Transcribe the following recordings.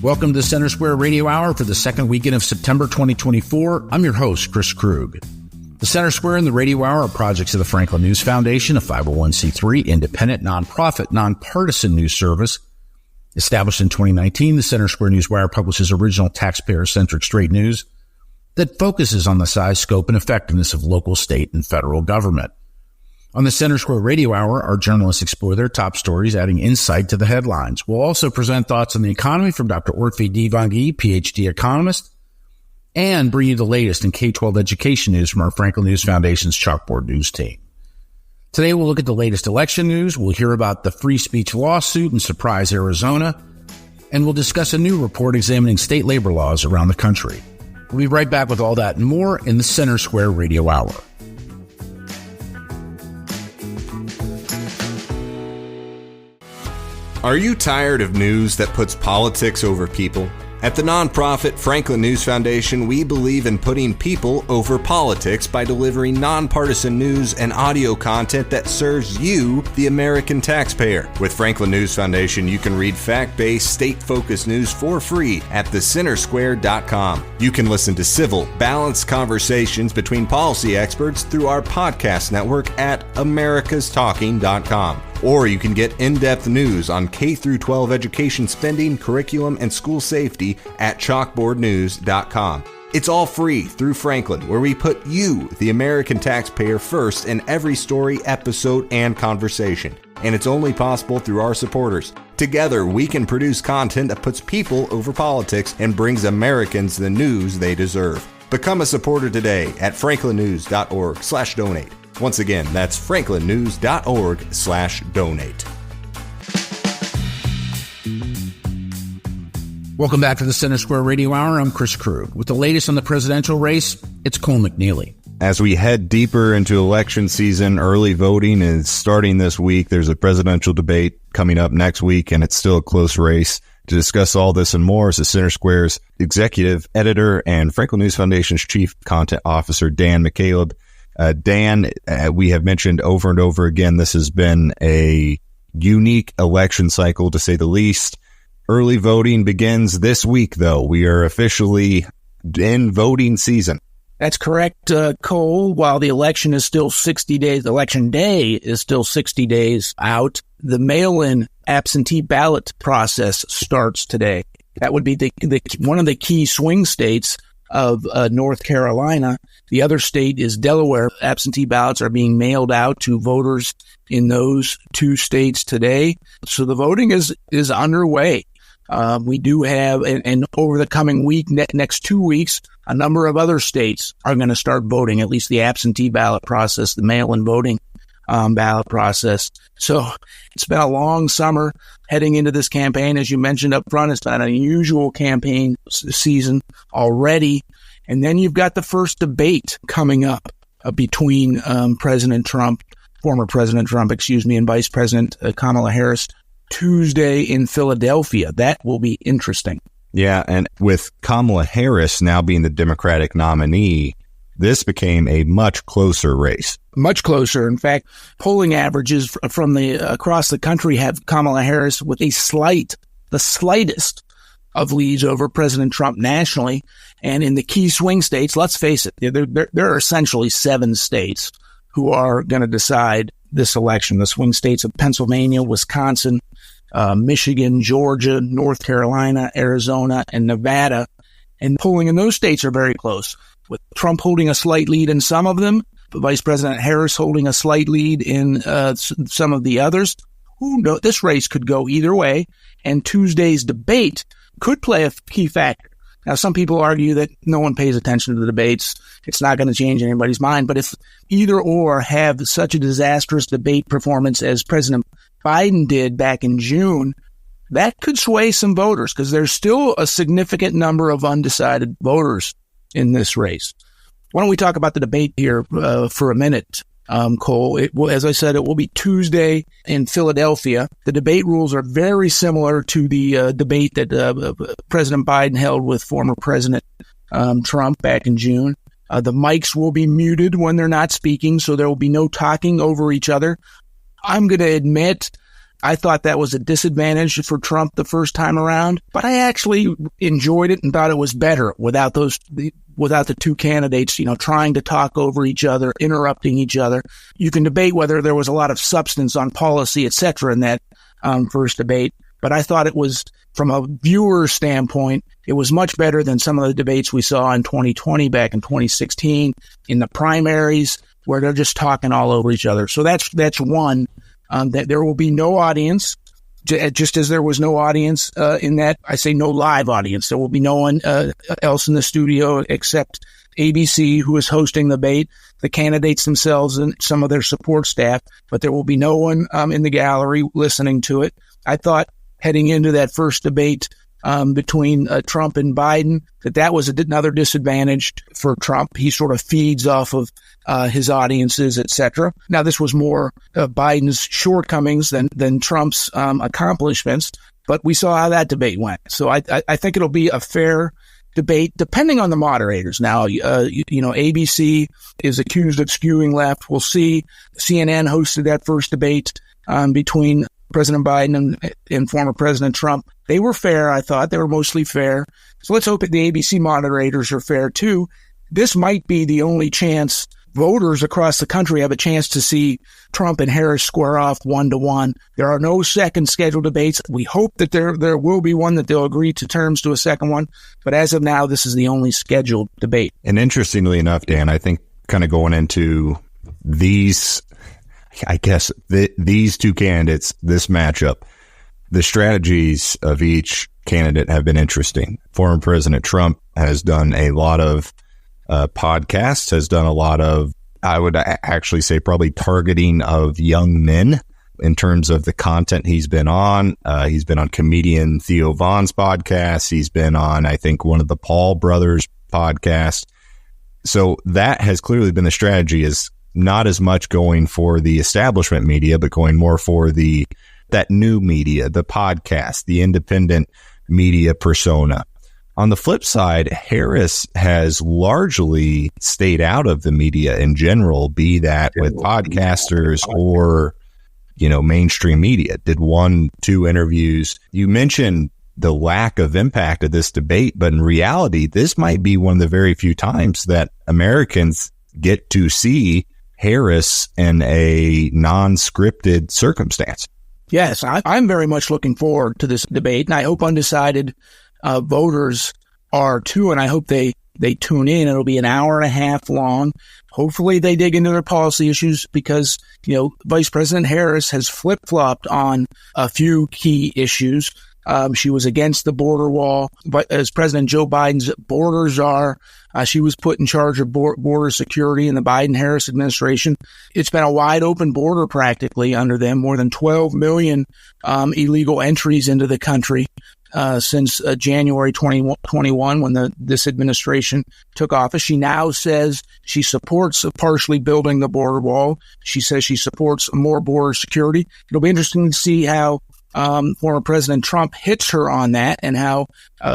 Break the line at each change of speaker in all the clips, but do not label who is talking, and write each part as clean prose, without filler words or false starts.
Welcome to the Center Square Radio Hour for the second weekend of September 2024. I'm your host, Chris Krug. The Center Square and the Radio Hour are projects of the Franklin News Foundation, a 501c3 independent, nonprofit, nonpartisan news service. Established in 2019, the Center Square Newswire publishes original taxpayer-centric straight news that focuses on the size, scope, and effectiveness of local, state, and federal government. On the Center Square Radio Hour, our journalists explore their top stories, adding insight to the headlines. We'll also present thoughts on the economy from Dr. Ortve Divangi, PhD economist, and bring you the latest in K-12 education news from our Franklin News Foundation's Chalkboard News team. Today, we'll look at the latest election news. We'll hear about the free speech lawsuit in Surprise, Arizona, and we'll discuss a new report examining state labor laws around the country. We'll be right back with all that and more in the Center Square Radio Hour.
Are you tired of news that puts politics over people? At the nonprofit Franklin News Foundation, we believe in putting people over politics by delivering nonpartisan news and audio content that serves you, the American taxpayer. With Franklin News Foundation, you can read fact-based, state-focused news for free at thecentersquare.com. You can listen to civil, balanced conversations between policy experts through our podcast network at americastalking.com. Or you can get in-depth news on K-12 education spending, curriculum, and school safety at chalkboardnews.com. It's all free through Franklin, where we put you, the American taxpayer, first in every story, episode, and conversation. And it's only possible through our supporters. Together, we can produce content that puts people over politics and brings Americans the news they deserve. Become a supporter today at franklinnews.org/donate. Once again, that's franklinnews.org/donate.
Welcome back to the Center Square Radio Hour. I'm Chris Krug. With the latest on the presidential race, it's Cole McNeely.
As we head deeper into election season, early voting is starting this week. There's a presidential debate coming up next week, and it's still a close race. To discuss all this and more is the Center Square's executive editor and Franklin News Foundation's chief content officer, Dan McCaleb. Dan, we have mentioned over and over again, this has been a unique election cycle, to say the least. Early voting begins this week, though. We are officially in voting season.
That's correct, Cole. While the election is still 60 days, election day is still 60 days out, the mail-in absentee ballot process starts today. That would be one of the key swing states of North Carolina. The other state is Delaware. Absentee ballots are being mailed out to voters in those two states today. So the voting is underway. We do have, and over the coming week, next 2 weeks, a number of other states are going to start voting, at least the absentee ballot process, the mail-in voting ballot process. So it's been a long summer heading into this campaign. As you mentioned up front, it's been an unusual campaign season already. And then you've got the first debate coming up between former President Trump, and Vice President Kamala Harris Tuesday in Philadelphia. That will be interesting.
Yeah, and with Kamala Harris now being the Democratic nominee, this became a much closer race.
Much closer. In fact, polling averages from across the country have Kamala Harris with the slightest of leads over President Trump nationally. And in the key swing states, let's face it, there are essentially 7 states who are going to decide this election. The swing states of Pennsylvania, Wisconsin, Michigan, Georgia, North Carolina, Arizona, and Nevada. And polling in those states are very close, with Trump holding a slight lead in some of them, Vice President Harris holding a slight lead in some of the others. Who knows? This race could go either way, and Tuesday's debate could play a key factor. Now, some people argue that no one pays attention to the debates. It's not going to change anybody's mind. But if either or have such a disastrous debate performance as President Biden did back in June, that could sway some voters, because there's still a significant number of undecided voters in this race. Why don't we talk about the debate here for a minute, Cole? As I said, it will be Tuesday in Philadelphia. The debate rules are very similar to the debate that President Biden held with former President Trump back in June. The mics will be muted when they're not speaking, so there will be no talking over each other. I'm going to admit I thought that was a disadvantage for Trump the first time around, but I actually enjoyed it and thought it was better without the two candidates, trying to talk over each other, interrupting each other. You can debate whether there was a lot of substance on policy, et cetera, in that first debate. But I thought it was, from a viewer standpoint, it was much better than some of the debates we saw in 2020, back in 2016, in the primaries, where they're just talking all over each other. So that's one. That there will be no audience, just as there was no audience in that. I say no live audience. There will be no one else in the studio except ABC, who is hosting the debate, the candidates themselves, and some of their support staff. But there will be no one in the gallery listening to it. I thought heading into that first debate between Trump and Biden, that was another disadvantage for Trump. He sort of feeds off of his audiences, etc. Now, this was more Biden's shortcomings than Trump's accomplishments, but we saw how that debate went. So I think it'll be a fair debate, depending on the moderators. Now, ABC is accused of skewing left. We'll see. CNN hosted that first debate between President Biden and former President Trump. They were fair, I thought. They were mostly fair. So let's hope that the ABC moderators are fair, too. This might be the only chance voters across the country have a chance to see Trump and Harris square off 1-to-1. There are no second scheduled debates. We hope that there will be one, that they'll agree to terms to a second one. But as of now, this is the only scheduled debate.
And interestingly enough, Dan, I think kind of going into these, I guess, these two candidates, this matchup, the strategies of each candidate have been interesting. Former President Trump has done a lot of podcasts, has done a lot of, I would actually say, probably targeting of young men in terms of the content he's been on. He's been on comedian Theo Von's podcast. He's been on, I think, one of the Paul brothers podcasts. So that has clearly been the strategy, is not as much going for the establishment media, but going more for that new media, the podcast, the independent media persona. On the flip side, Harris has largely stayed out of the media in general, be that with podcasters or, mainstream media. Did 1-2 interviews. You mentioned the lack of impact of this debate, but in reality, this might be one of the very few times that Americans get to see Harris in a non-scripted circumstance.
Yes, I'm very much looking forward to this debate, and I hope undecided voters are too, and I hope they tune in. It'll be an hour and a half long. Hopefully they dig into their policy issues, because, Vice President Harris has flip-flopped on a few key issues. She was against the border wall, but as President Joe Biden's border czar, she was put in charge of border security in the Biden-Harris administration. It's been a wide open border practically under them, more than 12 million illegal entries into the country since January 2021, when this administration took office. She now says she supports partially building the border wall. She says she supports more border security. It'll be interesting to see how former President Trump hits her on that, and how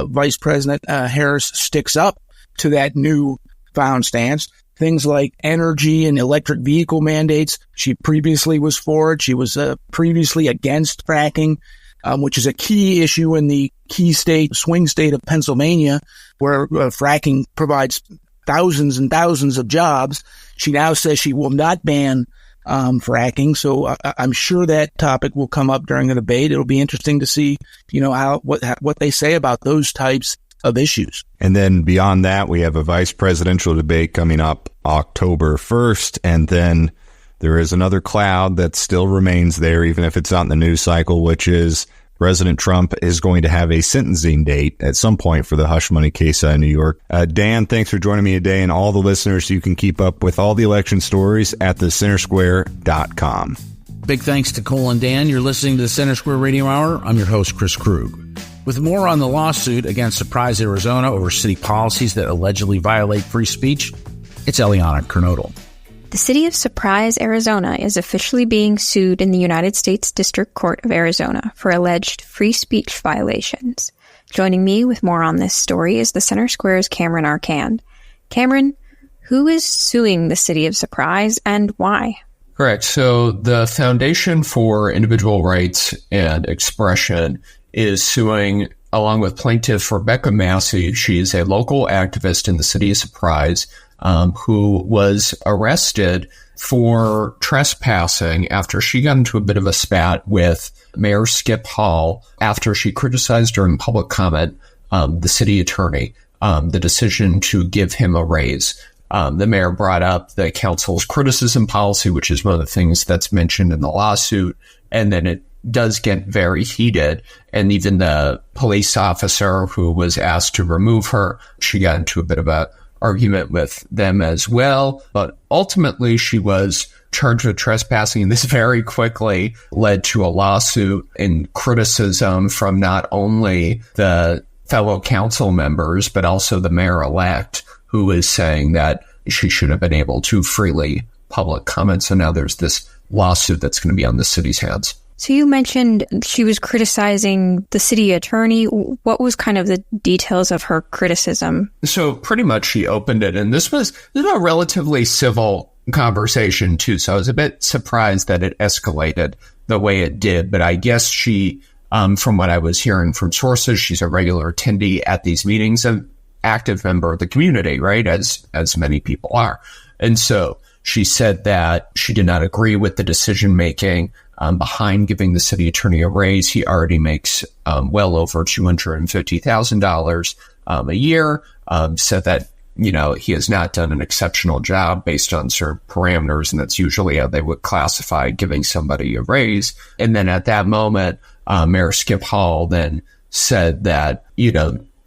Vice President Harris sticks up to that new found stance. Things like energy and electric vehicle mandates, she previously was for it. She was previously against fracking, which is a key issue in the key swing state of Pennsylvania, where fracking provides thousands and thousands of jobs. She now says she will not ban fracking. So I'm sure that topic will come up during the debate. It'll be interesting to see, what they say about those types of issues.
And then beyond that, we have a vice presidential debate coming up October 1st. And then there is another cloud that still remains there, even if it's not in the news cycle, which is President Trump is going to have a sentencing date at some point for the hush money case in New York. Dan, thanks for joining me today, and all the listeners. You can keep up with all the election stories at thecentersquare.com.
Big thanks to Cole and Dan. You're listening to the Center Square Radio Hour. I'm your host, Chris Krug. With more on the lawsuit against Surprise, Arizona over city policies that allegedly violate free speech, it's Eliana Kernodle.
The city of Surprise, Arizona is officially being sued in the United States District Court of Arizona for alleged free speech violations. Joining me with more on this story is the Center Square's Cameron Arcand. Cameron, who is suing the city of Surprise, and why?
Correct. So the Foundation for Individual Rights and Expression is suing, along with plaintiff Rebecca Massey. She is a local activist in the city of Surprise, who was arrested for trespassing after she got into a bit of a spat with Mayor Skip Hall after she criticized during public comment the city attorney, the decision to give him a raise. The mayor brought up the council's criticism policy, which is one of the things that's mentioned in the lawsuit, and then it does get very heated. And even the police officer who was asked to remove her, she got into a bit of a argument with them as well. But ultimately, she was charged with trespassing. And this very quickly led to a lawsuit and criticism from not only the fellow council members, but also the mayor-elect, who is saying that she should have been able to freely public comment. So now there's this lawsuit that's going to be on the city's hands.
So you mentioned she was criticizing the city attorney. What was kind of the details of her criticism?
So pretty much she opened it, and this was a relatively civil conversation too. So I was a bit surprised that it escalated the way it did. But I guess she, from what I was hearing from sources, she's a regular attendee at these meetings, an active member of the community, right? As many people are. And so she said that she did not agree with the decision making behind giving the city attorney a raise. He already makes well over $250,000 a year. Said that, he has not done an exceptional job based on certain parameters, and that's usually how they would classify giving somebody a raise. And then at that moment, Mayor Skip Hall then said that,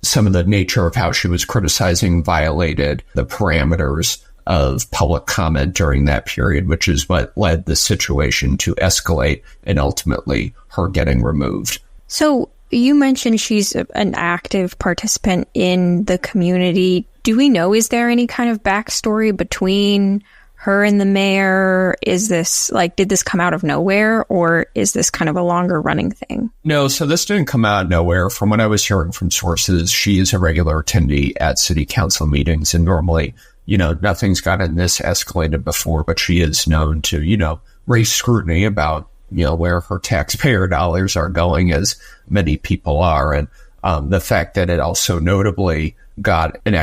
some of the nature of how she was criticizing violated the parameters of public comment during that period, which is what led the situation to escalate and ultimately her getting removed.
So you mentioned she's an active participant in the community. Do we know, is there any kind of backstory between her and the mayor? Is this did this come out of nowhere, or is this kind of a longer running thing?
No, so this didn't come out of nowhere. From what I was hearing from sources, she is a regular attendee at city council meetings, and normally, nothing's gotten this escalated before, but she is known to, raise scrutiny about, where her taxpayer dollars are going, as many people are. And the fact that it also notably got an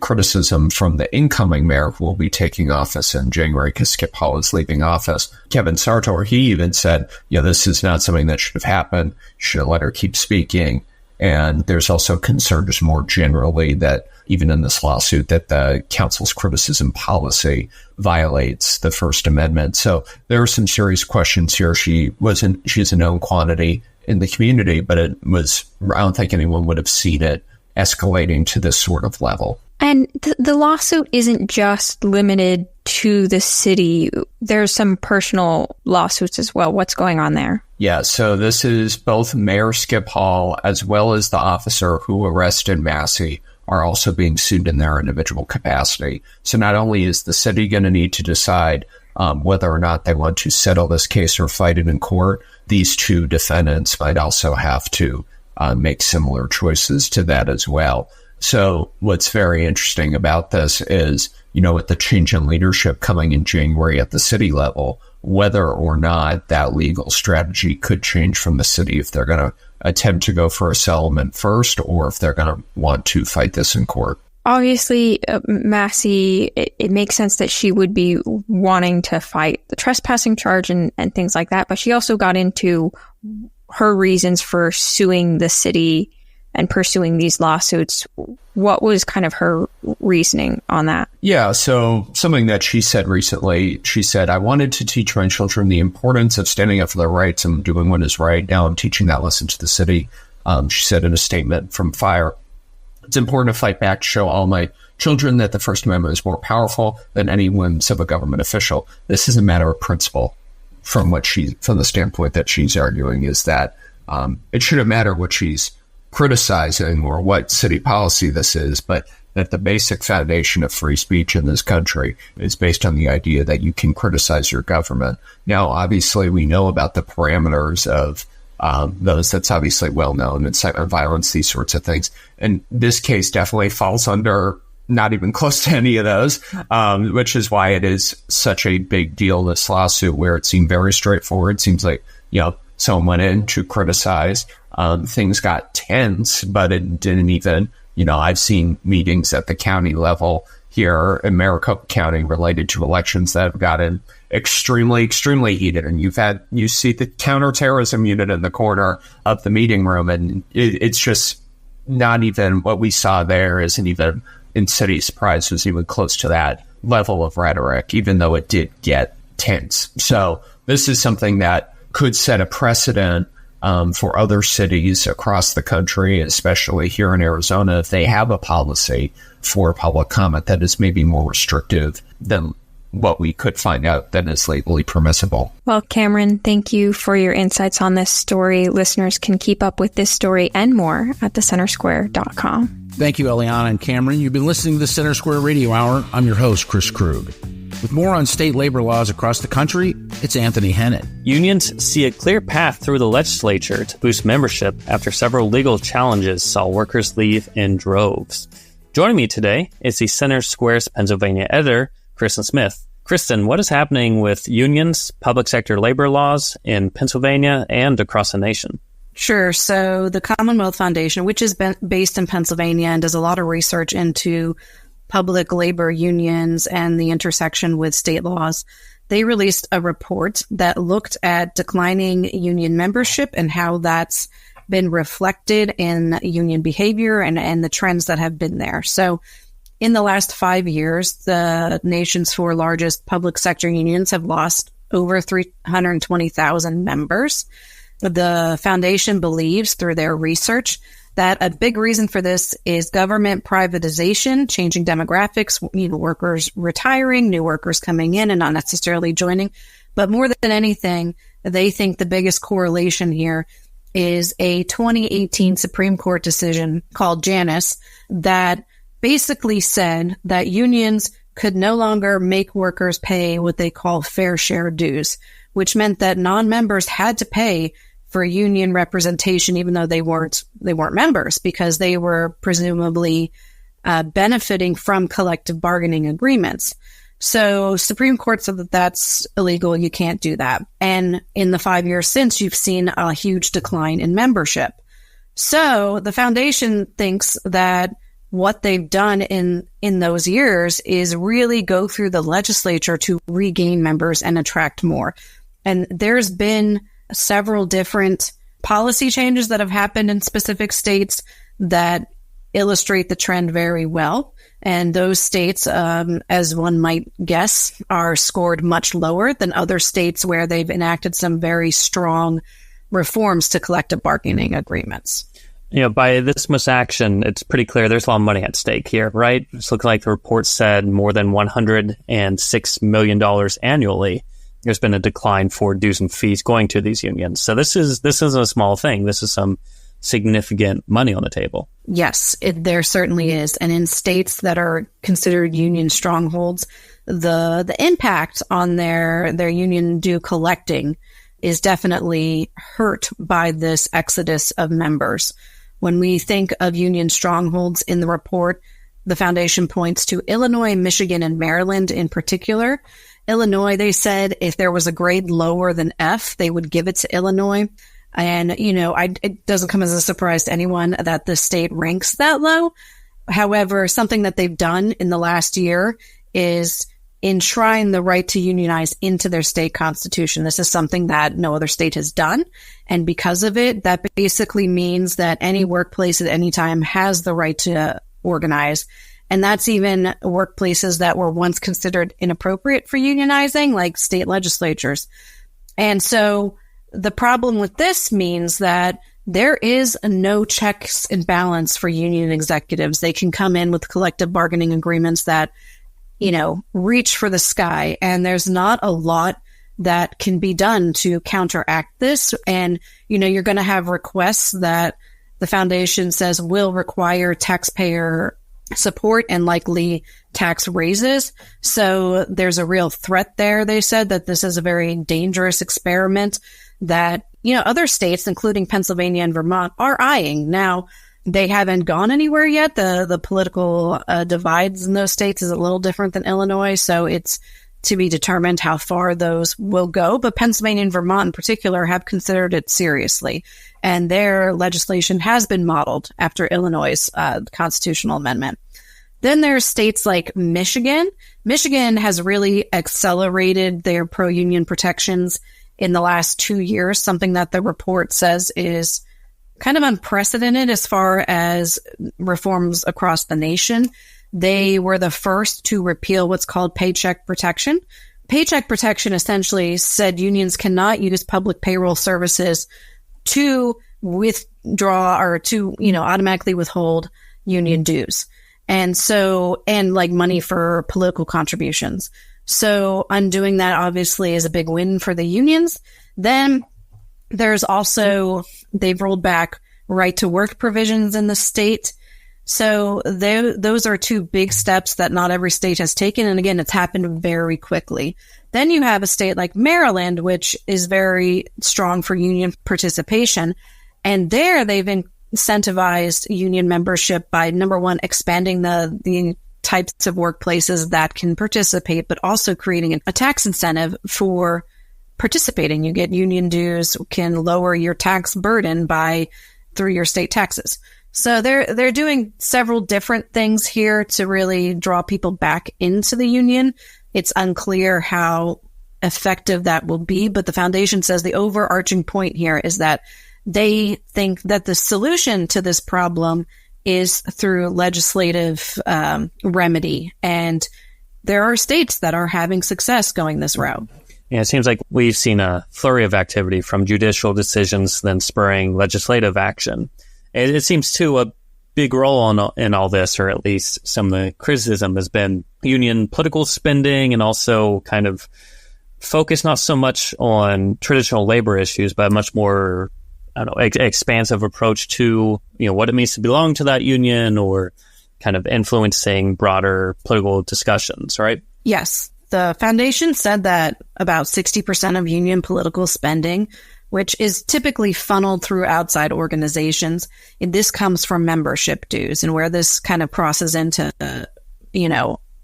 criticism from the incoming mayor who will be taking office in January because Skip Hall is leaving office. Kevin Sartor, he even said, this is not something that should have happened. Should have let her keep speaking. And there's also concerns more generally that even in this lawsuit that the council's criticism policy violates the First Amendment. So there are some serious questions here. She's a known quantity in the community, but I don't think anyone would have seen it escalating to this sort of level.
And the lawsuit isn't just limited to the city. There's some personal lawsuits as well. What's going on there?
Yeah, so this is both Mayor Skip Hall as well as the officer who arrested Massey are also being sued in their individual capacity. So not only is the city going to need to decide whether or not they want to settle this case or fight it in court, these two defendants might also have to make similar choices to that as well. So what's very interesting about this is, with the change in leadership coming in January at the city level, whether or not that legal strategy could change from the city if they're going to attempt to go for a settlement first or if they're going to want to fight this in court.
Obviously, Massey, it makes sense that she would be wanting to fight the trespassing charge and things like that, but she also got into her reasons for suing the city and pursuing these lawsuits. What was kind of her reasoning on that? Yeah, so something that she said recently, she said, I wanted to teach my children the importance of standing up for their rights and doing what is right. Now I'm teaching that lesson to the city. She said in a statement from FIRE, it's important to fight back to show all my children that the First Amendment is more powerful than any whims of a government official. This is a matter of principle. From the standpoint that she's arguing is that it shouldn't matter what she's criticizing or what city policy this is, but that the basic foundation of free speech in this country is based on the idea that you can criticize your government. Now, obviously, we know about the parameters of those. That's obviously well known, incitement of violence, these sorts of things. And this case definitely falls under
not even close to any of those, which is why it is such a big deal, this lawsuit, where it seemed very straightforward. It seems like, someone went in to criticize. Things got tense, but it didn't even, I've seen meetings at the county level here in Maricopa County related to elections that have gotten extremely, extremely heated. And you see the counterterrorism unit in the corner of the meeting room, and it's just not even what we saw there isn't even in City Surprise was even close to that level of rhetoric, even though it did get tense. So this is something that could set a precedent for other cities across the country, especially here in Arizona, if they have a policy for public comment that is maybe more restrictive than what we could find out that is legally permissible.
Well, Cameron, thank you for your insights on this story. Listeners can keep up with this story and more at thecentersquare.com.
Thank you, Eliana and Cameron. You've been listening to the Center Square Radio Hour. I'm your host, Chris Krug. With more on state labor laws across the country, it's Anthony Hennett.
Unions see a clear path through the legislature to boost membership after several legal challenges saw workers leave in droves. Joining me today is the Center Square's Pennsylvania editor, Kristen Smith. Kristen, what is happening with unions, public sector labor laws in Pennsylvania and across the nation?
Sure. So the Commonwealth Foundation, which is based in Pennsylvania and does a lot of research into public labor unions and the intersection with state laws, they released a report that looked at declining union membership and how that's been reflected in union behavior and the trends that have been there. So in the last 5 years, the nation's 4 largest public sector unions have lost over 320,000 members. The foundation believes through their research that a big reason for this is government privatization, changing demographics, workers retiring, new workers coming in and not necessarily joining. But more than anything, they think the biggest correlation here is a 2018 Supreme Court decision called Janus that basically said that unions could no longer make workers pay what they call fair share dues, which meant that non-members had to pay for union representation, even though they weren't members, because they were presumably benefiting from collective bargaining agreements. So Supreme Court said that that's illegal. You can't do that. And in the 5 years since, you've seen a huge decline in membership. So the foundation thinks that what they've done in those years is really go through the legislature to regain members and attract more. And there's been several different policy changes that have happened in specific states that illustrate the trend very well. And those states, as one might guess, are scored much lower than other states where they've enacted some very strong reforms to collective bargaining agreements.
By this much action, it's pretty clear there's a lot of money at stake here, right? It's looking like the report said more than $106 million annually. There's been a decline for dues and fees going to these unions. So this isn't a small thing. This is some significant money on the table.
Yes, there certainly is. And in states that are considered union strongholds, the impact on their union due collecting is definitely hurt by this exodus of members. When we think of union strongholds in the report, the foundation points to Illinois, Michigan, and Maryland in particular. Illinois, they said if there was a grade lower than F, they would give it to Illinois. And, it doesn't come as a surprise to anyone that the state ranks that low. However, something that they've done in the last year is enshrine the right to unionize into their state constitution. This is something that no other state has done. And because of it, that basically means that any workplace at any time has the right to organize. And that's even workplaces that were once considered inappropriate for unionizing, like state legislatures. And so the problem with this means that there is no checks and balance for union executives. They can come in with collective bargaining agreements that, reach for the sky. And there's not a lot that can be done to counteract this. And, you're going to have requests that the foundation says will require taxpayer support and likely tax raises. So there's a real threat there. They said that this is a very dangerous experiment that, other states, including Pennsylvania and Vermont, are eyeing. Now, They haven't gone anywhere yet. The political divides in those states is a little different than Illinois, so it's to be determined how far those will go. But Pennsylvania and Vermont in particular have considered it seriously, and their legislation has been modeled after Illinois' constitutional amendment. Then there's states like Michigan. Michigan has really accelerated their pro-union protections in the last 2 years, something that the report says is kind of unprecedented as far as reforms across the nation. They were the first to repeal what's called paycheck protection. Paycheck protection essentially said unions cannot use public payroll services to withdraw or to, automatically withhold union dues. And like money for political contributions. So undoing that obviously is a big win for the unions. Then there's also, they've rolled back right to work provisions in the state. So those are two big steps that not every state has taken. And again, it's happened very quickly. Then you have a state like Maryland, which is very strong for union participation. And there they've incentivized union membership by, number one, expanding the types of workplaces that can participate, but also creating a tax incentive for participating. You get union dues, can lower your tax burden through your state taxes. So they're doing several different things here to really draw people back into the union. It's unclear how effective that will be, but the foundation says the overarching point here is that they think that the solution to this problem is through legislative remedy. And there are states that are having success going this route.
Yeah, it seems like we've seen a flurry of activity from judicial decisions then spurring legislative action. It seems, too, a big role in all this, or at least some of the criticism, has been union political spending and also kind of focus not so much on traditional labor issues, but much more expansive approach to, what it means to belong to that union or kind of influencing broader political discussions, right?
Yes. The foundation said that about 60% of union political spending, which is typically funneled through outside organizations, and this comes from membership dues. And where this kind of crosses into,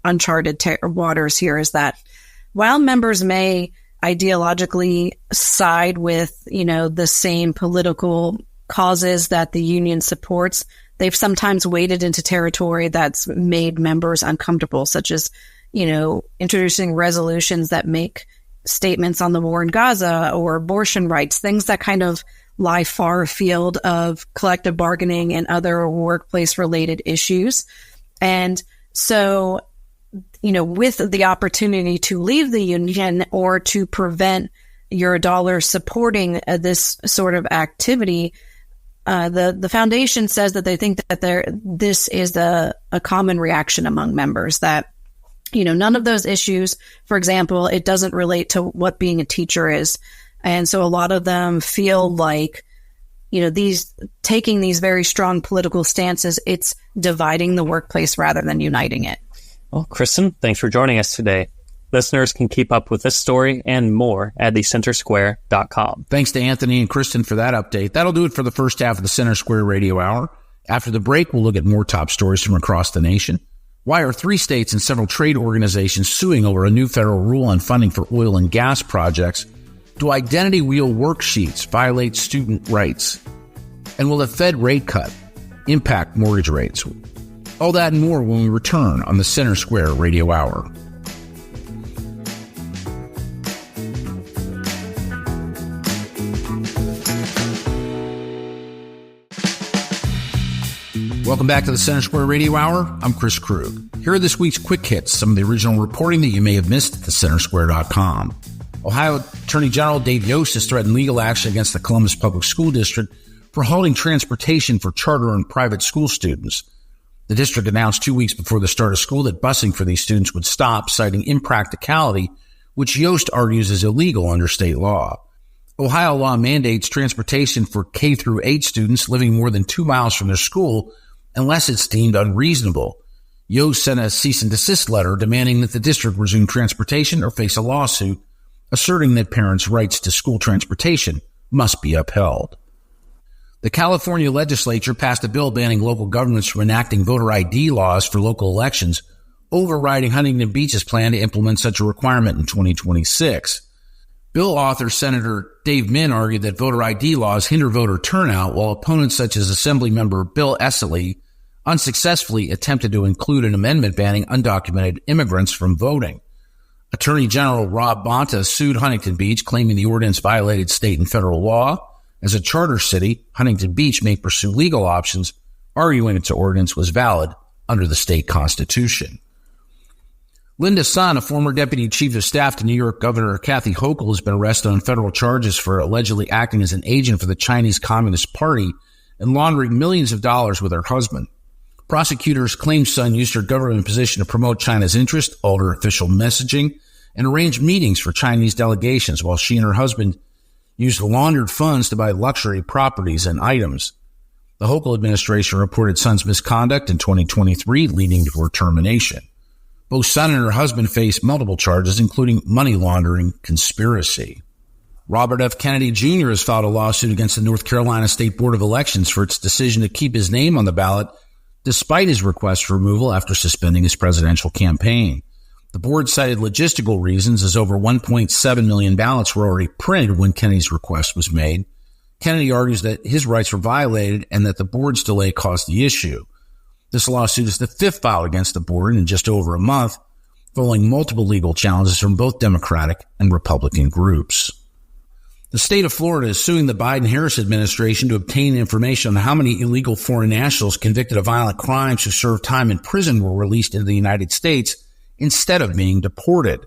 uncharted waters here is that while members may ideologically side with, the same political causes that the union supports, they've sometimes waded into territory that's made members uncomfortable, such as, introducing resolutions that make statements on the war in Gaza or abortion rights, things that kind of lie far afield of collective bargaining and other workplace related issues. And so, with the opportunity to leave the union or to prevent your dollar supporting this sort of activity, the foundation says that they think that this is a common reaction among members, that none of those issues, for example, it doesn't relate to what being a teacher is. And so a lot of them feel like, taking these very strong political stances, it's dividing the workplace rather than uniting it.
Well, Kristen, thanks for joining us today. Listeners can keep up with this story and more at thecentersquare.com.
Thanks to Anthony and Kristen for that update. That'll do it for the first half of the Center Square Radio Hour. After the break, we'll look at more top stories from across the nation. Why are 3 states and several trade organizations suing over a new federal rule on funding for oil and gas projects? Do identity wheel worksheets violate student rights? And will the Fed rate cut impact mortgage rates? All that and more when we return on the Center Square Radio Hour. Welcome back to the Center Square Radio Hour. I'm Chris Krug. Here are this week's quick hits, some of the original reporting that you may have missed at thecentersquare.com. Ohio Attorney General Dave Yost has threatened legal action against the Columbus Public School District for halting transportation for charter and private school students. The district announced 2 weeks before the start of school that busing for these students would stop, citing impracticality, which Yost argues is illegal under state law. Ohio law mandates transportation for K-8 students living more than 2 miles from their school unless it's deemed unreasonable. Yost sent a cease and desist letter demanding that the district resume transportation or face a lawsuit, asserting that parents' rights to school transportation must be upheld. The California legislature passed a bill banning local governments from enacting voter ID laws for local elections, overriding Huntington Beach's plan to implement such a requirement in 2026. Bill author Senator Dave Min argued that voter ID laws hinder voter turnout, while opponents such as Assemblymember Bill Esseley unsuccessfully attempted to include an amendment banning undocumented immigrants from voting. Attorney General Rob Bonta sued Huntington Beach, claiming the ordinance violated state and federal law. As a charter city, Huntington Beach may pursue legal options, arguing its ordinance was valid under the state constitution. Linda Sun, a former deputy chief of staff to New York Governor Kathy Hochul, has been arrested on federal charges for allegedly acting as an agent for the Chinese Communist Party and laundering millions of dollars with her husband. Prosecutors claim Sun used her government position to promote China's interest, alter official messaging, and arrange meetings for Chinese delegations, while she and her husband used laundered funds to buy luxury properties and items. The Hochul administration reported Sun's misconduct in 2023, leading to her termination. Both Sun and her husband face multiple charges, including money laundering conspiracy. Robert F. Kennedy Jr. has filed a lawsuit against the North Carolina State Board of Elections for its decision to keep his name on the ballot despite his request for removal after suspending his presidential campaign. The board cited logistical reasons, as over 1.7 million ballots were already printed when Kennedy's request was made. Kennedy argues that his rights were violated and that the board's delay caused the issue. This lawsuit is the fifth filed against the board in just over a month, following multiple legal challenges from both Democratic and Republican groups. The state of Florida is suing the Biden-Harris administration to obtain information on how many illegal foreign nationals convicted of violent crimes who served time in prison were released into the United States instead of being deported.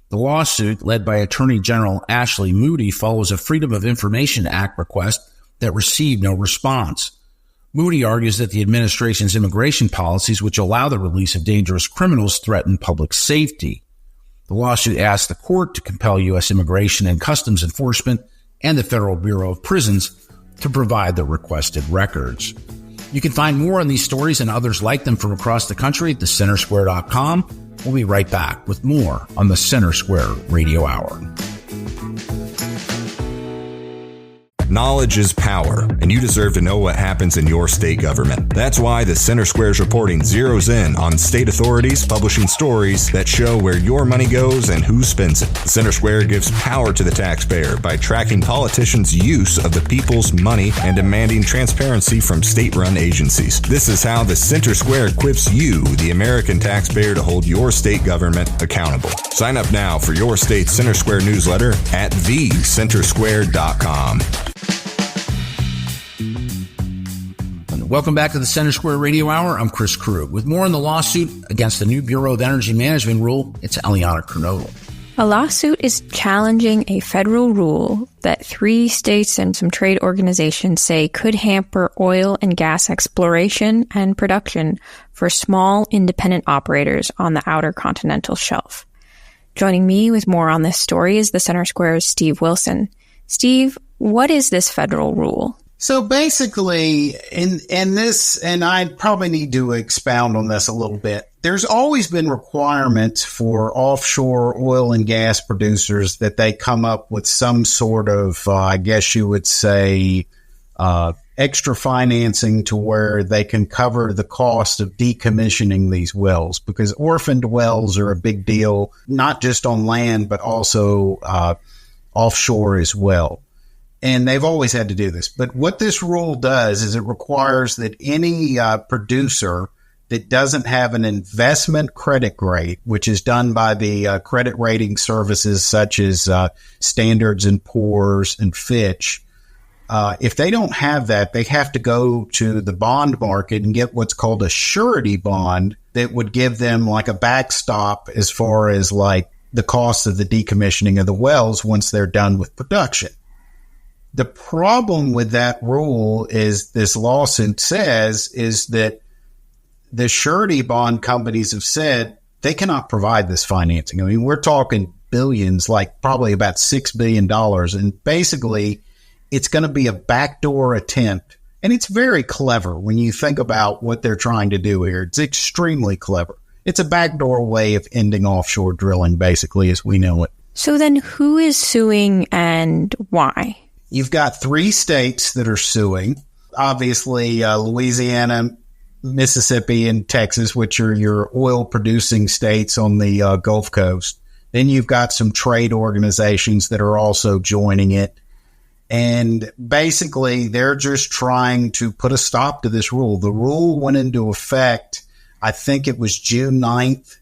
The lawsuit, led by Attorney General Ashley Moody, follows a Freedom of Information Act request that received no response. Moody argues that the administration's immigration policies, which allow the release of dangerous criminals, threaten public safety. The lawsuit asks the court to compel U.S. Immigration and Customs Enforcement and the Federal Bureau of Prisons to provide the requested records. You can find more on these stories and others like them from across the country at thecentersquare.com. We'll be right back with more on the Center Square Radio Hour.
Knowledge is power, and you deserve to know what happens in your state government. That's why the Center Square's reporting zeroes in on state authorities publishing stories that show where your money goes and who spends it. The Center Square gives power to the taxpayer by tracking politicians' use of the people's money and demanding transparency from state-run agencies. This is how the Center Square equips you, the American taxpayer, to hold your state government accountable. Sign up now for your state's Center Square newsletter at thecentersquare.com.
Welcome back to the Center Square Radio Hour. I'm Chris Krug. With more on the lawsuit against the new Bureau of Energy Management rule, it's Eliana Kernodle.
A lawsuit is challenging a federal rule that 3 states and some trade organizations say could hamper oil and gas exploration and production for small independent operators on the outer continental shelf. Joining me with more on this story is the Center Square's Steve Wilson. Steve, what is this federal rule?
So basically, in this, and I probably need to expound on this a little bit, there's always been requirements for offshore oil and gas producers that they come up with some sort of, I guess you would say, extra financing to where they can cover the cost of decommissioning these wells, because orphaned wells are a big deal, not just on land, but also offshore as well. And they've always had to do this. But what this rule does is it requires that any producer that doesn't have an investment credit grade, which is done by the credit rating services such as Standards & Poor's and Fitch, if they don't have that, they have to go to the bond market and get what's called a surety bond that would give them like a backstop as far as like the cost of the decommissioning of the wells once they're done with production. The problem with that rule is this lawsuit says is that the surety bond companies have said they cannot provide this financing. I mean, we're talking billions, like probably about $6 billion. And basically, it's going to be a backdoor attempt. And it's very clever when you think about what they're trying to do here. It's extremely clever. It's a backdoor way of ending offshore drilling, basically, as we know it.
So then who is suing and why?
You've got 3 states that are suing. obviously Louisiana, Mississippi, and Texas, which are your oil producing states on the Gulf Coast. Then you've got some trade organizations that are also joining it. And basically, they're just trying to put a stop to this rule. The rule went into effect, I think it was June 9th,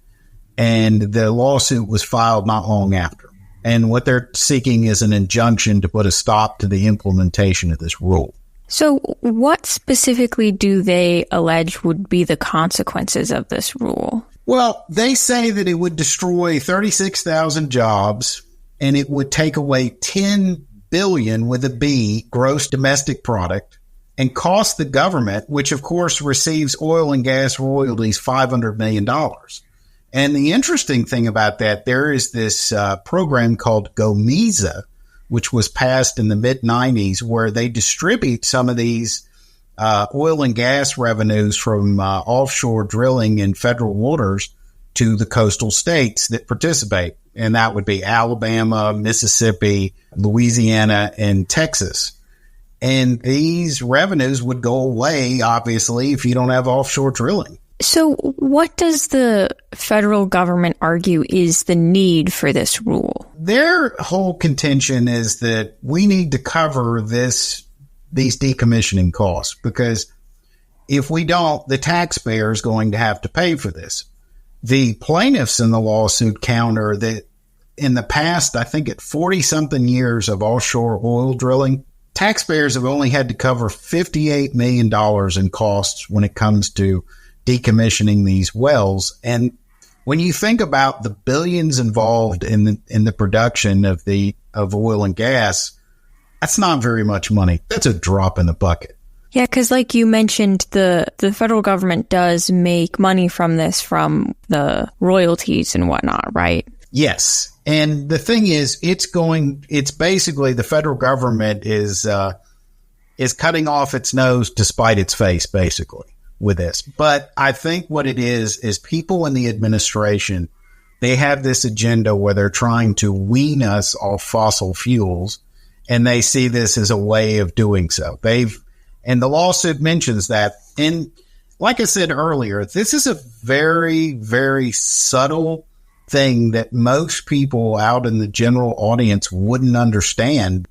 and the lawsuit was filed not long after. And what they're seeking is an injunction to put a stop to the implementation of this rule.
So what specifically do they allege would be the consequences of this rule?
Well, they say that it would destroy 36,000 jobs, and it would take away $10 billion with a B gross domestic product, and cost the government, which of course receives oil and gas royalties, $500 million. And the interesting thing about that, there is this program called GOMESA, which was passed in the mid-90s, where they distribute some of these oil and gas revenues from offshore drilling in federal waters to the coastal states that participate. And that would be Alabama, Mississippi, Louisiana, and Texas. And these revenues would go away, obviously, if you don't have offshore drilling.
So what does the federal government argue is the need for this rule?
Their whole contention is that we need to cover these decommissioning costs, because if we don't, the taxpayer is going to have to pay for this. The plaintiffs in the lawsuit counter that in the past, I think at 40-something years of offshore oil drilling, taxpayers have only had to cover $58 million in costs when it comes to decommissioning these wells. And when you think about the billions involved in the production of oil and gas, that's not very much money. That's a drop in the bucket.
Yeah, because like you mentioned, the federal government does make money from this, from the royalties and whatnot, right?
Yes. And the thing is, it's basically the federal government is cutting off its nose to spite its face, basically, with this. But I think what it is people in the administration, they have this agenda where they're trying to wean us off fossil fuels, and they see this as a way of doing so. And the lawsuit mentions that. And like I said earlier, this is a very, very subtle thing that most people out in the general audience wouldn't understand.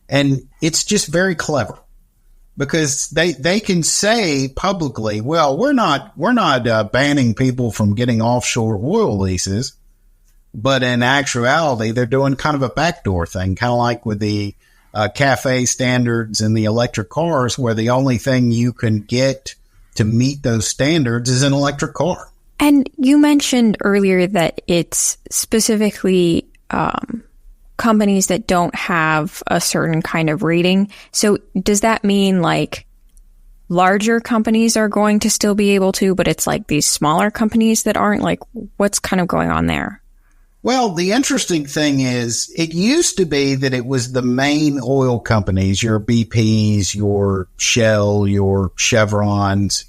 And it's just very clever, because they can say publicly, well, we're not banning people from getting offshore oil leases, but in actuality, they're doing kind of a backdoor thing, kind of like with the CAFE standards and the electric cars, where the only thing you can get to meet those standards is an electric car.
And you mentioned earlier that it's specifically companies that don't have a certain kind of rating. So does that mean like larger companies are going to still be able to, but it's like these smaller companies that aren't? Like, what's kind of going on there?
Well, the interesting thing is, it used to be that it was the main oil companies, your BPs, your Shell, your Chevrons,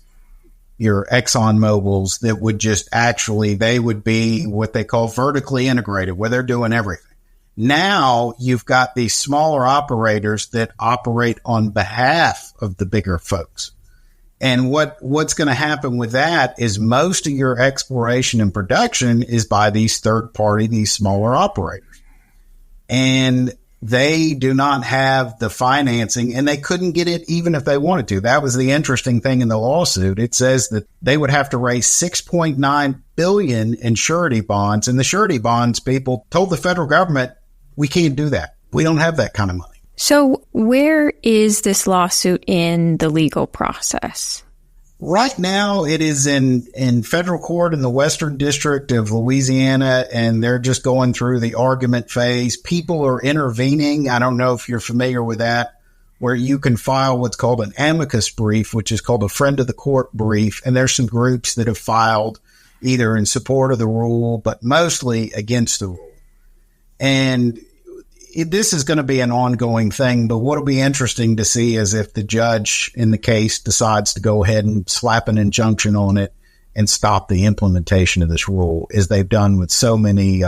your Exxon Mobils, that would just they would be what they call vertically integrated, where they're doing everything. Now you've got these smaller operators that operate on behalf of the bigger folks. And what's going to happen with that is most of your exploration and production is by these these smaller operators. And they do not have the financing, and they couldn't get it even if they wanted to. That was the interesting thing in the lawsuit. It says that they would have to raise $6.9 billion in surety bonds, and the surety bonds people told the federal government, we can't do that. We don't have that kind of money.
So where is this lawsuit in the legal process?
Right now, it is in federal court in the Western District of Louisiana, and they're just going through the argument phase. People are intervening. I don't know if you're familiar with that, where you can file what's called an amicus brief, which is called a friend of the court brief. And there's some groups that have filed either in support of the rule, but mostly against the rule. And this is going to be an ongoing thing, but what'll be interesting to see is if the judge in the case decides to go ahead and slap an injunction on it and stop the implementation of this rule, as they've done with so many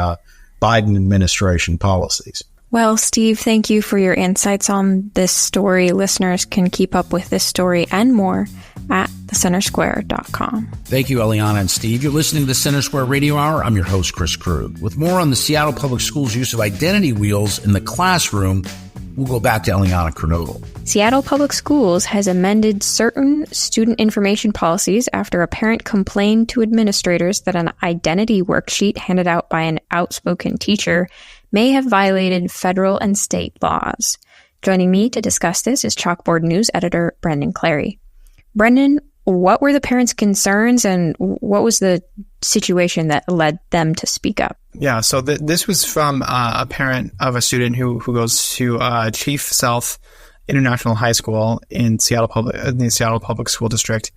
Biden administration policies.
Well, Steve, thank you for your insights on this story. Listeners can keep up with this story and more at thecentersquare.com.
Thank you, Eliana and Steve. You're listening to the Center Square Radio Hour. I'm your host, Chris Krug. With more on the Seattle Public Schools' use of identity wheels in the classroom, we'll go back to Eliana Kernodle.
Seattle Public Schools has amended certain student information policies after a parent complained to administrators that an identity worksheet handed out by an outspoken teacher may have violated federal and state laws. Joining me to discuss this is Chalkboard News editor Brendan Clary. Brendan, what were the parents' concerns and what was the situation that led them to speak up?
Yeah, so this was from a parent of a student who goes to Chief South International High School in the Seattle Public School District.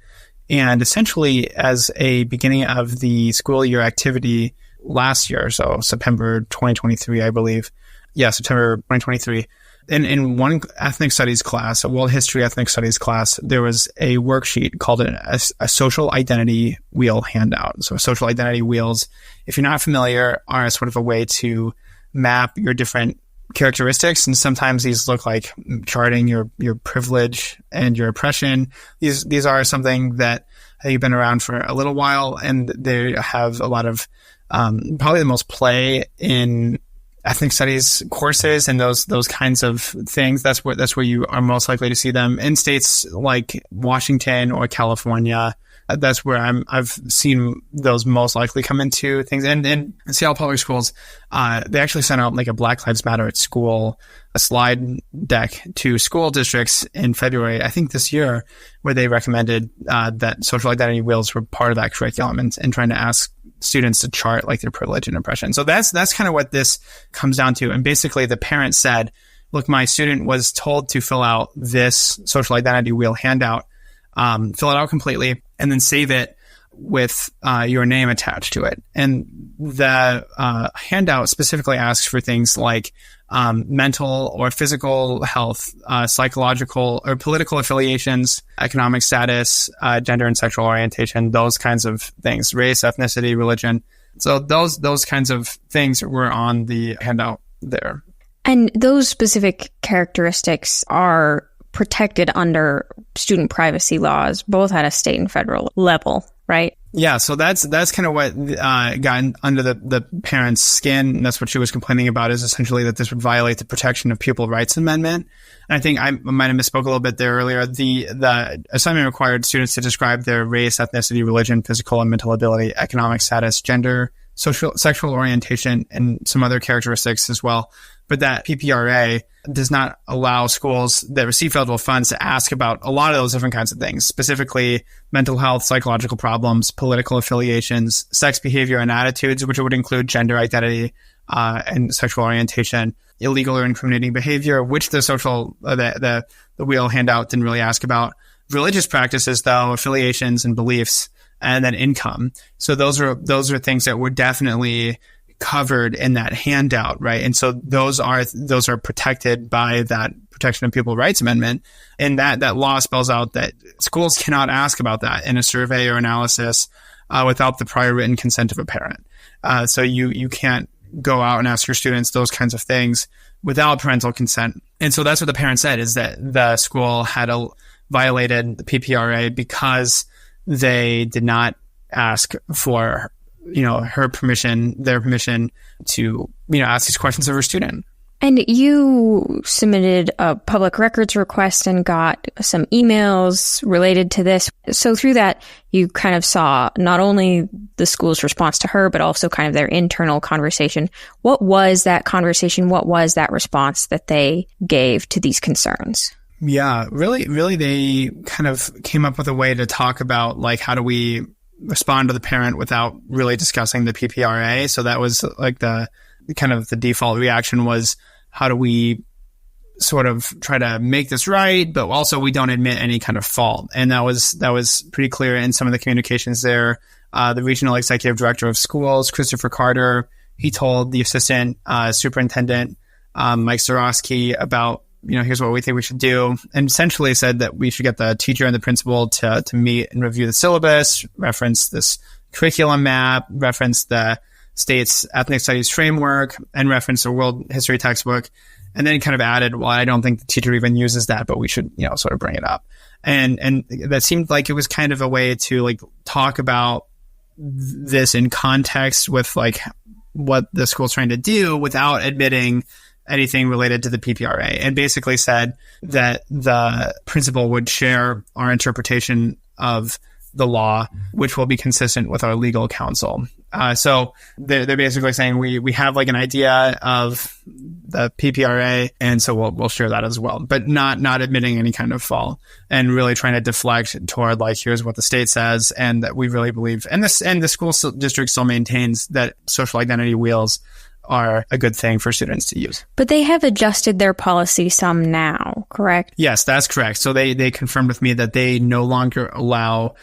And essentially, as a beginning of the school year activity last year, so September 2023, I believe. Yeah, September 2023. In one ethnic studies class, a world history ethnic studies class, there was a worksheet called a social identity wheel handout. So social identity wheels, if you're not familiar, are sort of a way to map your different characteristics. And sometimes these look like charting your privilege and your oppression. These are something that I think have been around for a little while, and they have a lot of probably the most play in ethnic studies courses and those kinds of things. That's where you are most likely to see them in states like Washington or California. That's where I've seen those most likely come into things. And in Seattle Public Schools, they actually sent out like a Black Lives Matter at School, a slide deck to school districts in February, I think this year, where they recommended that social identity wheels were part of that curriculum and trying to ask students to chart like their privilege and oppression. So that's kind of what this comes down to. And basically the parent said, look, my student was told to fill out this social identity wheel handout, fill it out completely, and then save it with your name attached to it. And the handout specifically asks for things like mental or physical health, psychological or political affiliations, economic status, gender and sexual orientation, those kinds of things, race, ethnicity, religion. So those kinds of things were on the handout there.
And those specific characteristics are protected under student privacy laws, both at a state and federal level, right?
Yeah, so that's kind of what got under the parents' skin. And that's what she was complaining about, is essentially that this would violate the Protection of Pupil Rights Amendment. And I think I might have misspoke a little bit there earlier. The assignment required students to describe their race, ethnicity, religion, physical and mental ability, economic status, gender, sexual orientation, and some other characteristics as well. But that PPRA does not allow schools that receive federal funds to ask about a lot of those different kinds of things, specifically mental health, psychological problems, political affiliations, sex behavior and attitudes, which would include gender identity and sexual orientation, illegal or incriminating behavior, which the wheel handout didn't really ask about. Religious practices, though, affiliations and beliefs, and then income. So those are things that were definitely covered in that handout, right? And so those are protected by that Protection of Pupil Rights Amendment. And that law spells out that schools cannot ask about that in a survey or analysis without the prior written consent of a parent. So you can't go out and ask your students those kinds of things without parental consent. And so that's what the parent said, is that the school had violated the PPRA because they did not ask for their permission to, ask these questions of her student.
And you submitted a public records request and got some emails related to this. So through that, you kind of saw not only the school's response to her, but also kind of their internal conversation. What was that conversation? What was that response that they gave to these concerns?
Yeah, really, they kind of came up with a way to talk about, like, how do we respond to the parent without really discussing the PPRA. So that was like the default reaction was, how do we sort of try to make this right, but also we don't admit any kind of fault. And that was pretty clear in some of the communications there. The regional executive director of schools, Christopher Carter, he told the assistant superintendent, Mike Zarowski, about, here's what we think we should do, and essentially said that we should get the teacher and the principal to meet and review the syllabus, reference this curriculum map, reference the state's ethnic studies framework and referenced a world history textbook, and then kind of added, well, I don't think the teacher even uses that, but we should, sort of bring it up. And that seemed like it was kind of a way to like talk about this in context with like what the school's trying to do without admitting anything related to the PPRA, and basically said that the principal would share our interpretation of the law, which will be consistent with our legal counsel. So they're basically saying we have like an idea of the PPRA, and so we'll share that as well, but not admitting any kind of fault, and really trying to deflect toward like, here's what the state says, and that we really believe, and the school district still maintains that social identity wheels are a good thing for students to use.
But they have adjusted their policy some now, correct?
Yes, that's correct. So they confirmed with me that they no longer allow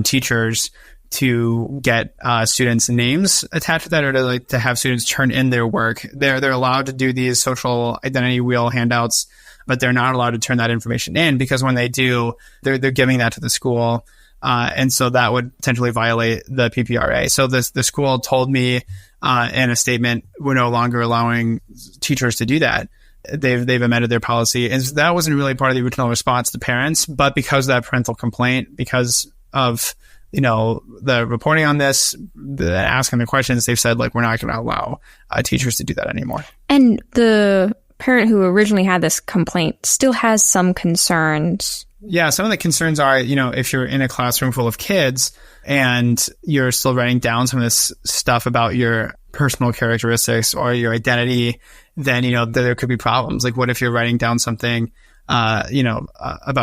teachers to get students' names attached to that, or to have students turn in their work. They're allowed to do these social identity wheel handouts, but they're not allowed to turn that information in, because when they do, they're giving that to the school. And so that would potentially violate the PPRA. So the school told me in a statement, we're no longer allowing teachers to do that. They've amended their policy. And so that wasn't really part of the original response to parents, but because of that parental complaint, because of the reporting on this, asking the questions, they've said, like, we're not going to allow teachers to do that anymore.
And the parent who originally had this complaint still has some concerns.
Yeah, some of the concerns are, if you're in a classroom full of kids and you're still writing down some of this stuff about your personal characteristics or your identity, then, there could be problems. Like, what if you're writing down something about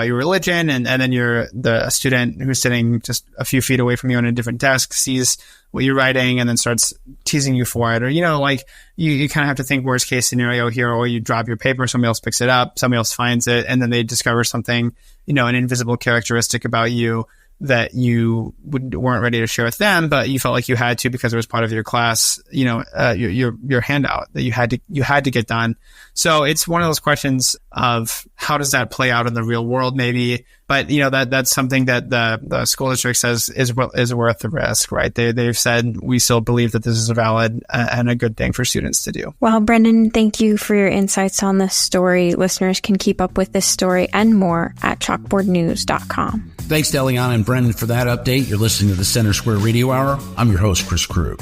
your religion, and then the student who's sitting just a few feet away from you on a different desk sees what you're writing and then starts teasing you for it, or, you kind of have to think worst case scenario here, or you drop your paper, somebody else picks it up, somebody else finds it, and then they discover something, an invisible characteristic about you that you weren't ready to share with them, but you felt like you had to because it was part of your class, your handout that you had to get done. So it's one of those questions of how does that play out in the real world, maybe. But that's something that the school district says is worth the risk, right? They've said we still believe that this is a valid and a good thing for students to do.
Well, Brendan, thank you for your insights on this story. Listeners can keep up with this story and more at chalkboardnews.com.
Thanks to Eliana and Brendan for that update. You're listening to the Center Square Radio Hour. I'm your host, Chris Krug.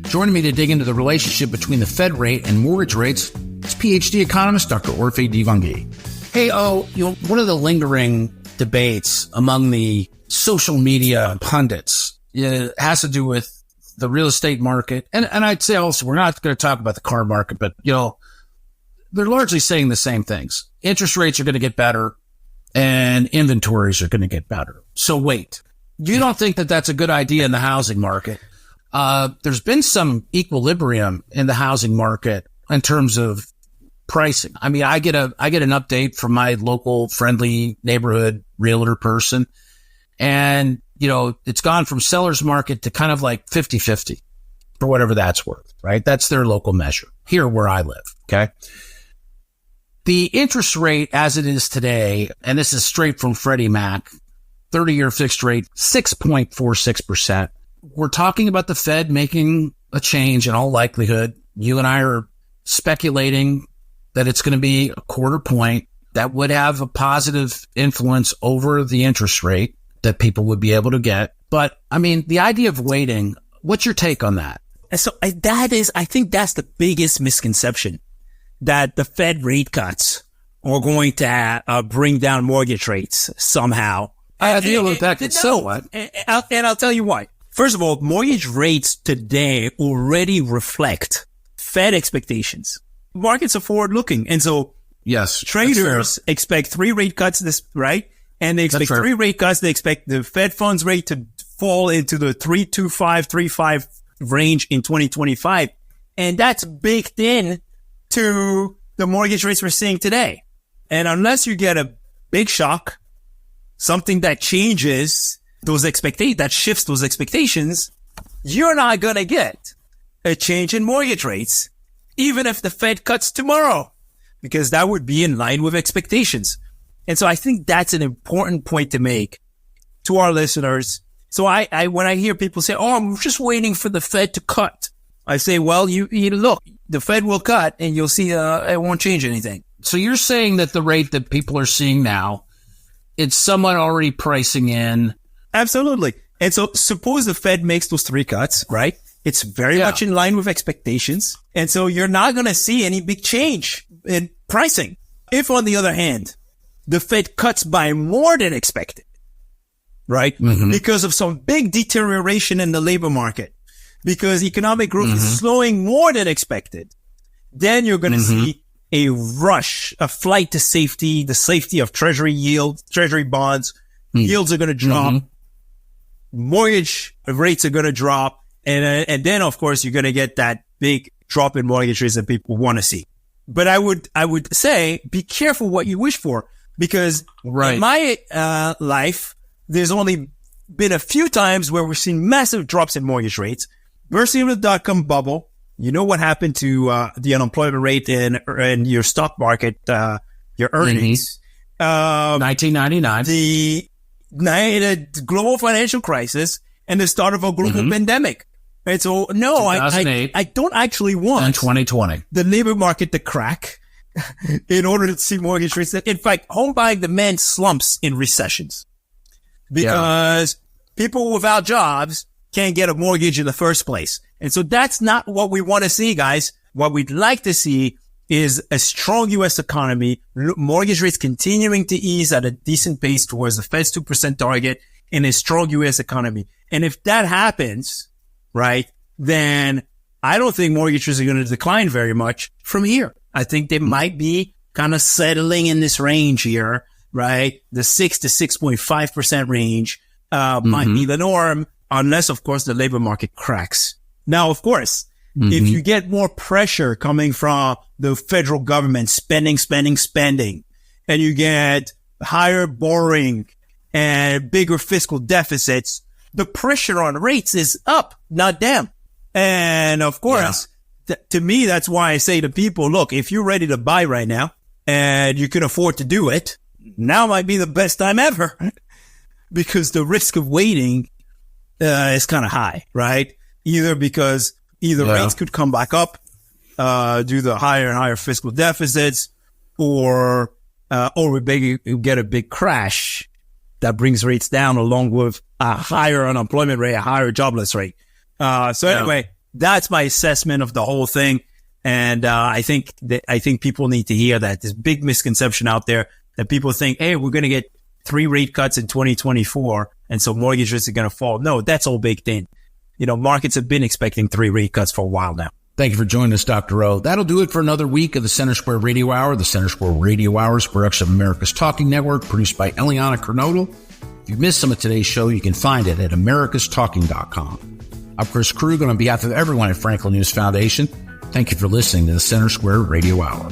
Joining me to dig into the relationship between the Fed rate and mortgage rates is PhD economist Dr. Orphe Divounguy. Hey, one of the lingering debates among the social media pundits has to do with the real estate market. And I'd say also, we're not going to talk about the car market, but, they're largely saying the same things. Interest rates are going to get better and inventories are going to get better. So wait, you don't think that that's a good idea in the housing market? There's been some equilibrium in the housing market in terms of pricing. I mean, I get an update from my local friendly neighborhood realtor person, and, it's gone from seller's market to kind of like 50-50 for whatever that's worth, right? That's their local measure here where I live. Okay. The interest rate as it is today, and this is straight from Freddie Mac, 30-year fixed rate, 6.46%. We're talking about the Fed making a change in all likelihood. You and I are speculating that it's going to be a quarter point that would have a positive influence over the interest rate that people would be able to get. But I mean, the idea of waiting, what's your take on that?
So I think that's the biggest misconception, that the Fed rate cuts are going to bring down mortgage rates somehow.
I deal with that. So what?
And I'll tell you why. First of all, mortgage rates today already reflect Fed expectations. Markets are forward looking. And so
yes,
traders expect 3 rate cuts right? And they expect 3 rate cuts. They expect the Fed funds rate to fall into the 3.25, 3.5 range in 2025. And that's baked in to the mortgage rates we're seeing today. And unless you get a big shock, something that changes that shifts those expectations, you're not going to get a change in mortgage rates, even if the Fed cuts tomorrow, because that would be in line with expectations. And so I think that's an important point to make to our listeners. So when I hear people say, I'm just waiting for the Fed to cut, I say, well, you look, the Fed will cut and you'll see it won't change anything.
So you're saying that the rate that people are seeing now, it's somewhat already pricing in.
Absolutely. And so suppose the Fed makes those 3 cuts, right? It's very much in line with expectations. And so you're not going to see any big change in pricing. If, on the other hand, the Fed cuts by more than expected, right? Mm-hmm. Because of some big deterioration in the labor market, because economic growth is slowing more than expected, then you're going to see a rush, a flight to safety, the safety of treasury yields, treasury bonds. Yields are going to drop. Mortgage rates are going to drop. And then, of course, you're going to get that big drop in mortgage rates that people want to see. But I would say be careful what you wish for, because in my life, there's only been a few times where we've seen massive drops in mortgage rates. Bursting of the dot-com bubble. You know what happened to the unemployment rate in your stock market, your earnings.
1999.
The global financial crisis and the start of a global pandemic. And so, no, I don't actually want
2020
the labor market to crack in order to see mortgage rates. In fact, home buying demand slumps in recessions because people without jobs can't get a mortgage in the first place. And so that's not what we want to see, guys. What we'd like to see is a strong U.S. economy, mortgage rates continuing to ease at a decent pace towards the Fed's 2% target, and a strong U.S. economy. And if that happens, right, then I don't think mortgage rates are going to decline very much from here. I think they might be kind of settling in this range here, right? The 6 to 6.5% range might be the norm, unless, of course, the labor market cracks. Now, of course, if you get more pressure coming from the federal government spending, and you get higher borrowing and bigger fiscal deficits, the pressure on rates is up, not down. And of course, to me, that's why I say to people, look, if you're ready to buy right now and you can afford to do it, now might be the best time ever, because the risk of waiting is kind of high, right? Either because rates could come back up due to the higher and higher fiscal deficits, or we get a big crash that brings rates down, along with a higher unemployment rate, a higher jobless rate. Anyway, that's my assessment of the whole thing. And I think people need to hear that. There's big misconception out there that people think, hey, we're going to get 3 rate cuts in 2024, and so mortgage rates are going to fall. No, that's all baked in. You know, markets have been expecting 3 rate cuts for a while now.
Thank you for joining us, Dr. O. That'll do it for another week of the Center Square Radio Hour. The Center Square Radio Hour is a production of America's Talking Network, produced by Eliana Kernodle. If you missed some of today's show, you can find it at americastalking.com. I'm Chris Krug, and on behalf of everyone at Franklin News Foundation, thank you for listening to the Center Square Radio Hour.